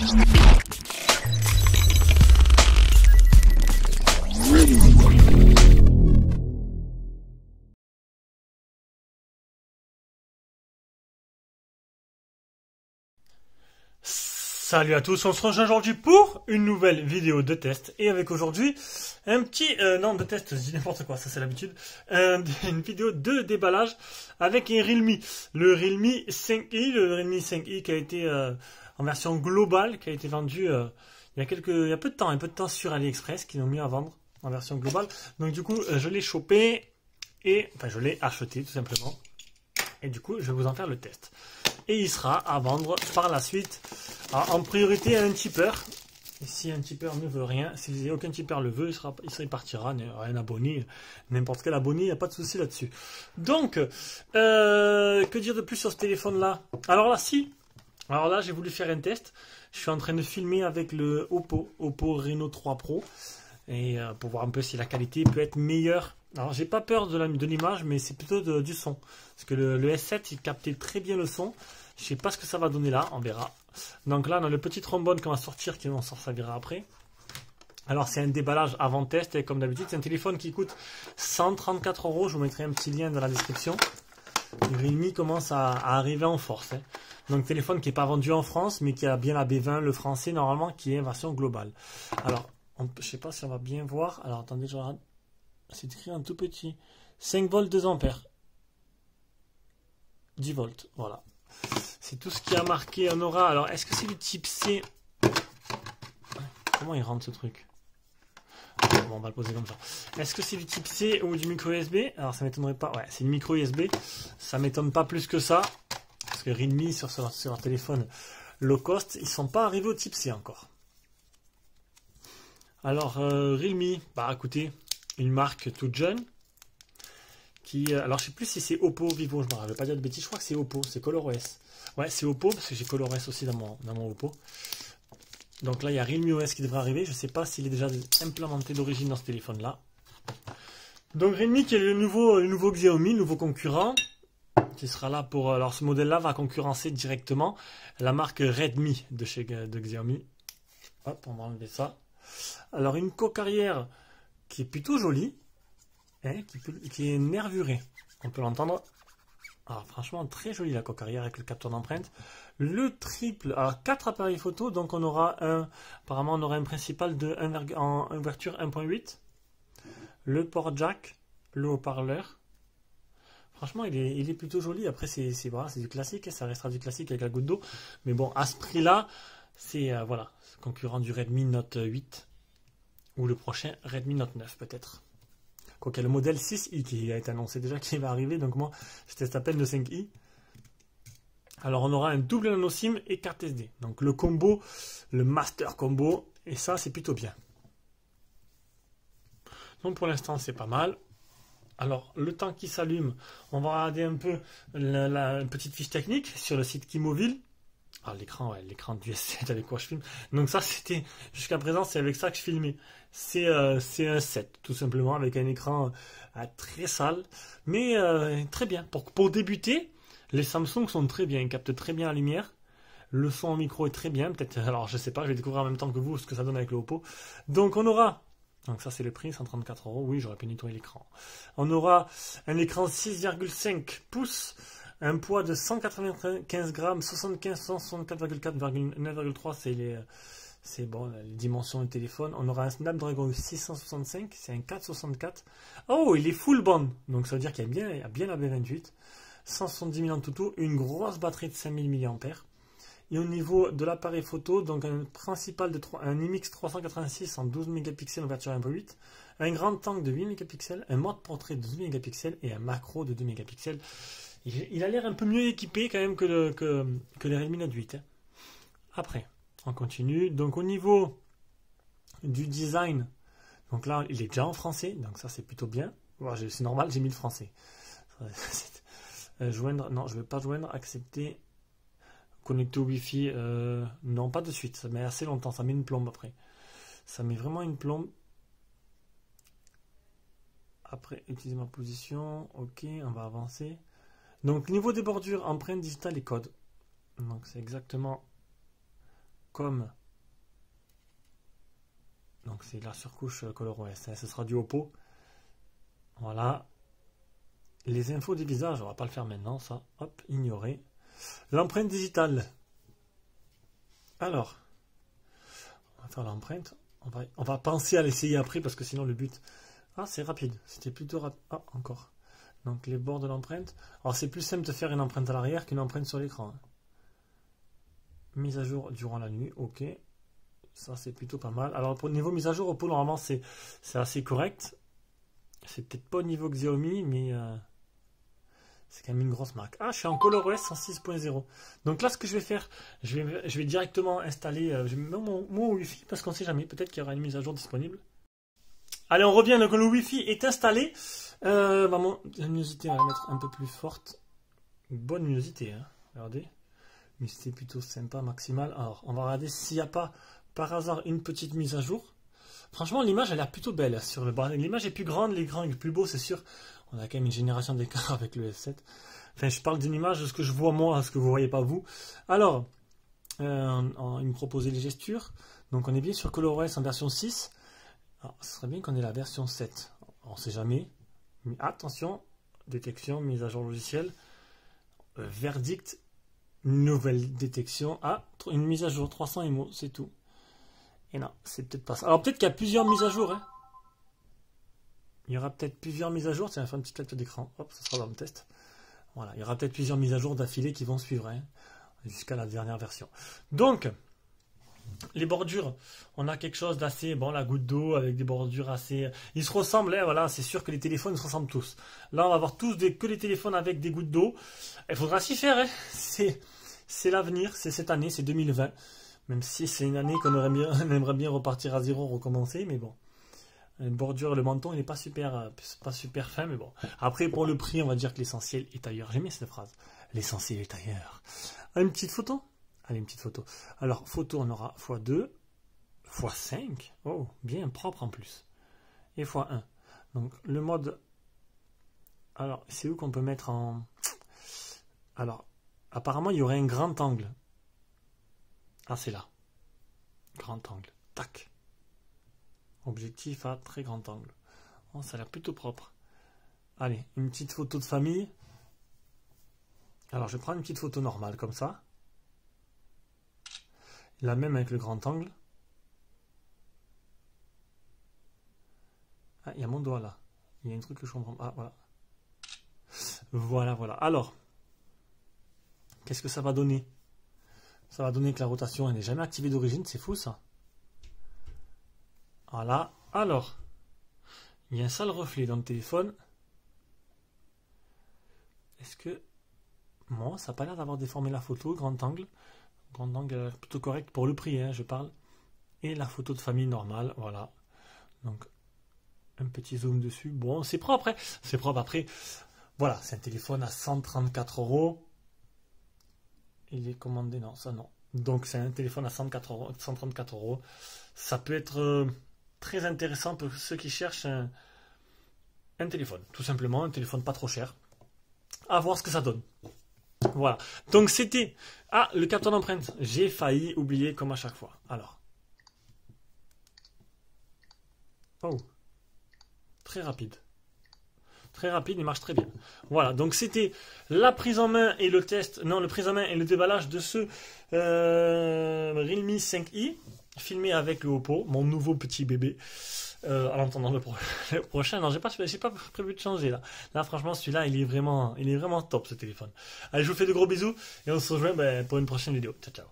Salut à tous, on se rejoint aujourd'hui pour une nouvelle vidéo de test et avec aujourd'hui un petit, non de test, je dis n'importe quoi, ça c'est l'habitude, une vidéo de déballage avec un Realme, le Realme 5i, qui a été en version globale, qui a été vendu il y a peu de temps sur AliExpress, qui l'ont mis à vendre en version globale, donc du coup je l'ai chopé et, enfin je l'ai acheté tout simplement et du coup je vais vous en faire le test. Et il sera à vendre par la suite. Alors, en priorité à un tipeur. Et si un tipeur ne veut rien, si aucun tipeur le veut, il partira. Un abonné, n'importe quel abonné, il n'y a pas de souci là-dessus. Donc, que dire de plus sur ce téléphone-là? Alors là, j'ai voulu faire un test. Je suis en train de filmer avec le Oppo Reno 3 Pro. Et pour voir un peu si la qualité peut être meilleure. Alors j'ai pas peur de l'image, mais c'est plutôt du son. Parce que le S7 il captait très bien le son. Je sais pas ce que ça va donner là, on verra. Donc là on a le petit trombone qu'on va sortir, qui on s'en servira après. Alors c'est un déballage avant test, et comme d'habitude c'est un téléphone qui coûte 134 €. Je vous mettrai un petit lien dans la description. Le Realme commence à arriver en force. Hein. Donc téléphone qui n'est pas vendu en France, mais qui a bien la B20, le français normalement, qui est en version globale. Alors, je sais pas si on va bien voir. Alors attendez, je regarde. C'est écrit en tout petit. 5 volts 2 ampères. 10 volts, voilà. C'est tout ce qui a marqué. On aura. Alors, est-ce que c'est du type C? Comment il rentre ce truc? Bon, on va le poser comme ça. Est-ce que c'est du type C ou du micro USB? Alors, ça m'étonnerait pas. Ouais, c'est du micro USB. Ça m'étonne pas plus que ça. Parce que Realme, sur leur téléphone low cost, ils sont pas arrivés au type C encore. Alors, Realme, bah écoutez, une marque toute jeune. Alors, je sais plus si c'est Oppo, Vivo, je ne vais pas dire de bêtises, je crois que c'est Oppo, c'est ColorOS. Ouais, c'est Oppo, parce que j'ai ColorOS aussi dans mon Oppo. Donc là, il y a Realme OS qui devrait arriver. Je ne sais pas s'il est déjà implémenté d'origine dans ce téléphone-là. Donc Realme qui est le nouveau Xiaomi, le nouveau concurrent, qui sera là pour... Alors ce modèle-là va concurrencer directement la marque Redmi de Xiaomi. Hop, on va enlever ça. Alors une coque arrière qui est plutôt jolie, hein, qui est nervurée. On peut l'entendre. Alors franchement très jolie la coque arrière avec le capteur d'empreinte. Le triple, alors 4 appareils photo, donc on aura apparemment on aura un principal en ouverture 1.8. Le port jack, le haut-parleur. Franchement il est plutôt joli. Après c'est du classique, ça restera du classique avec la goutte d'eau. Mais bon, à ce prix-là, c'est voilà, concurrent du Redmi Note 8. Ou le prochain Redmi Note 9 peut-être. Quoique le modèle 6i qui a été annoncé déjà qu'il va arriver. Donc moi je teste à peine le 5i. Alors on aura un double nano SIM et carte SD. Donc le combo, le master combo. Et ça c'est plutôt bien. Donc pour l'instant c'est pas mal. Alors le temps qui s'allume, on va regarder un peu la petite fiche technique sur le site Kimobile. Ah, l'écran, ouais, l'écran du S7 avec quoi je filme. Donc ça, c'était, jusqu'à présent, c'est avec ça que je filmais. C'est un 7, tout simplement, avec un écran très sale, mais très bien. Pour débuter, les Samsung sont très bien, ils captent très bien la lumière. Le son en micro est très bien, peut-être, alors je sais pas, je vais découvrir en même temps que vous ce que ça donne avec le Oppo. Donc on aura, donc ça c'est le prix, 134 €, oui, j'aurais pu nettoyer l'écran. On aura un écran 6,5 pouces. Un poids de 195 grammes, 9,3, c'est bon, les dimensions du téléphone. On aura un Snapdragon 665, c'est un 464. Oh, il est full band, donc ça veut dire qu'il y a bien la B28. 170 000 en tout, une grosse batterie de 5000 mAh. Et au niveau de l'appareil photo, donc un principal un IMX 386 en 12 mégapixels en ouverture 1.8, un grand angle de 8 mégapixels, un mode portrait de 12 mégapixels et un macro de 2 mégapixels. Il a l'air un peu mieux équipé quand même que les Redmi Note 8. Hein. Après, on continue. Donc au niveau du design, donc là il est déjà en français, donc ça c'est plutôt bien. C'est normal, j'ai mis le français. Joindre, non, je ne vais pas joindre, accepter, connecter au Wi-Fi, non pas de suite, ça met assez longtemps, ça met une plombe après. Ça met vraiment une plombe. Après, utiliser ma position, ok, on va avancer. Donc niveau des bordures, empreinte digitale et code. Donc c'est exactement comme... Donc c'est la surcouche ColorOS, hein, ce sera du Oppo. Voilà. Les infos des visages, on va pas le faire maintenant, ça. Hop, ignorer. L'empreinte digitale. Alors, on va faire l'empreinte. On va penser à l'essayer après parce que sinon le but... Ah, c'est rapide. C'était plutôt rapide. Ah, encore. Donc les bords de l'empreinte. Alors c'est plus simple de faire une empreinte à l'arrière qu'une empreinte sur l'écran. Mise à jour durant la nuit. Ok. Ça c'est plutôt pas mal. Alors pour le niveau mise à jour, Oppo normalement c'est assez correct. C'est peut-être pas au niveau Xiaomi, mais c'est quand même une grosse marque. Ah, je suis en ColorOS 106.0. Donc là, ce que je vais faire, je vais directement installer je vais mettre mon Wi-Fi parce qu'on sait jamais. Peut-être qu'il y aura une mise à jour disponible. Allez, on revient. Donc le Wi-Fi est installé. La luminosité, on va la mettre un peu plus forte. Bonne luminosité, hein. Regardez. Luminosité plutôt sympa, maximale. Alors, on va regarder s'il n'y a pas par hasard une petite mise à jour. Franchement, l'image a l'air plutôt belle sur le bas. L'image est plus grande, l'écran est plus beau, c'est sûr. On a quand même une génération d'écart avec le F7. Enfin, je parle d'une image de ce que je vois moi, ce que vous ne voyez pas vous. Alors, il me proposait les gestures. Donc, on est bien sur ColorOS en version 6. Alors, ce serait bien qu'on ait la version 7. On ne sait jamais. Mais attention, détection, mise à jour logiciel. Verdict, nouvelle détection. Ah, une mise à jour, 300 MO, c'est tout. Et non, c'est peut-être pas ça. Alors peut-être qu'il y a plusieurs mises à jour. Hein. Il y aura peut-être plusieurs mises à jour. Tiens, on va faire une petite capture d'écran. Hop, ça sera dans le test. Voilà, il y aura peut-être plusieurs mises à jour d'affilée qui vont suivre. Hein, jusqu'à la dernière version. Donc, les bordures, on a quelque chose d'assez... Bon, la goutte d'eau avec des bordures assez... Ils se ressemblent, hein, voilà, c'est sûr que les téléphones se ressemblent tous. Là, on va avoir tous que les téléphones avec des gouttes d'eau. Il faudra s'y faire. Hein. C'est l'avenir, c'est cette année, c'est 2020. Même si c'est une année qu'on aimerait bien repartir à zéro, recommencer, mais bon. Une bordure, le menton, il n'est pas super fin, mais bon. Après, pour le prix, on va dire que l'essentiel est ailleurs. J'aime bien cette phrase. L'essentiel est ailleurs. Une petite photo? Allez, une petite photo. Alors, photo, on aura x2, x5. Oh, bien propre en plus. Et x1. Donc, le mode... Alors, c'est où qu'on peut mettre en... Alors, apparemment, il y aurait un grand angle. Ah, c'est là. Grand angle. Tac. Objectif à très grand angle. Oh, ça a l'air plutôt propre. Allez, une petite photo de famille. Alors, je prends une petite photo normale, comme ça. La même avec le grand angle. Ah, il y a mon doigt là. Il y a un truc que je comprends. Ah, voilà. Voilà, voilà. Alors, qu'est-ce que ça va donner? Ça va donner que la rotation elle n'est jamais activée d'origine, c'est fou ça. Voilà. Alors, il y a un sale reflet dans le téléphone. Est-ce que... Moi, ça n'a pas l'air d'avoir déformé la photo, grand angle. Grand angle plutôt correct pour le prix, hein, je parle. Et la photo de famille normale, voilà. Donc, un petit zoom dessus. Bon, c'est propre, hein. C'est propre après. Voilà, c'est un téléphone à 134 €. Il est commandé, non, ça non. Donc c'est un téléphone à 134 €. Ça peut être très intéressant pour ceux qui cherchent un téléphone. Tout simplement, un téléphone pas trop cher. À voir ce que ça donne. Voilà. Donc c'était... Ah, le capteur d'empreinte. J'ai failli oublier comme à chaque fois. Alors. Oh. Très rapide. Très rapide, il marche très bien. Voilà, donc c'était la prise en main et le test, non, le prise en main et le déballage de ce Realme 5i, filmé avec le Oppo, mon nouveau petit bébé. En attendant le prochain, non, j'ai pas prévu de changer là. Là, franchement, celui-là, il est vraiment top ce téléphone. Allez, je vous fais de gros bisous et on se rejoint pour une prochaine vidéo. Ciao, ciao.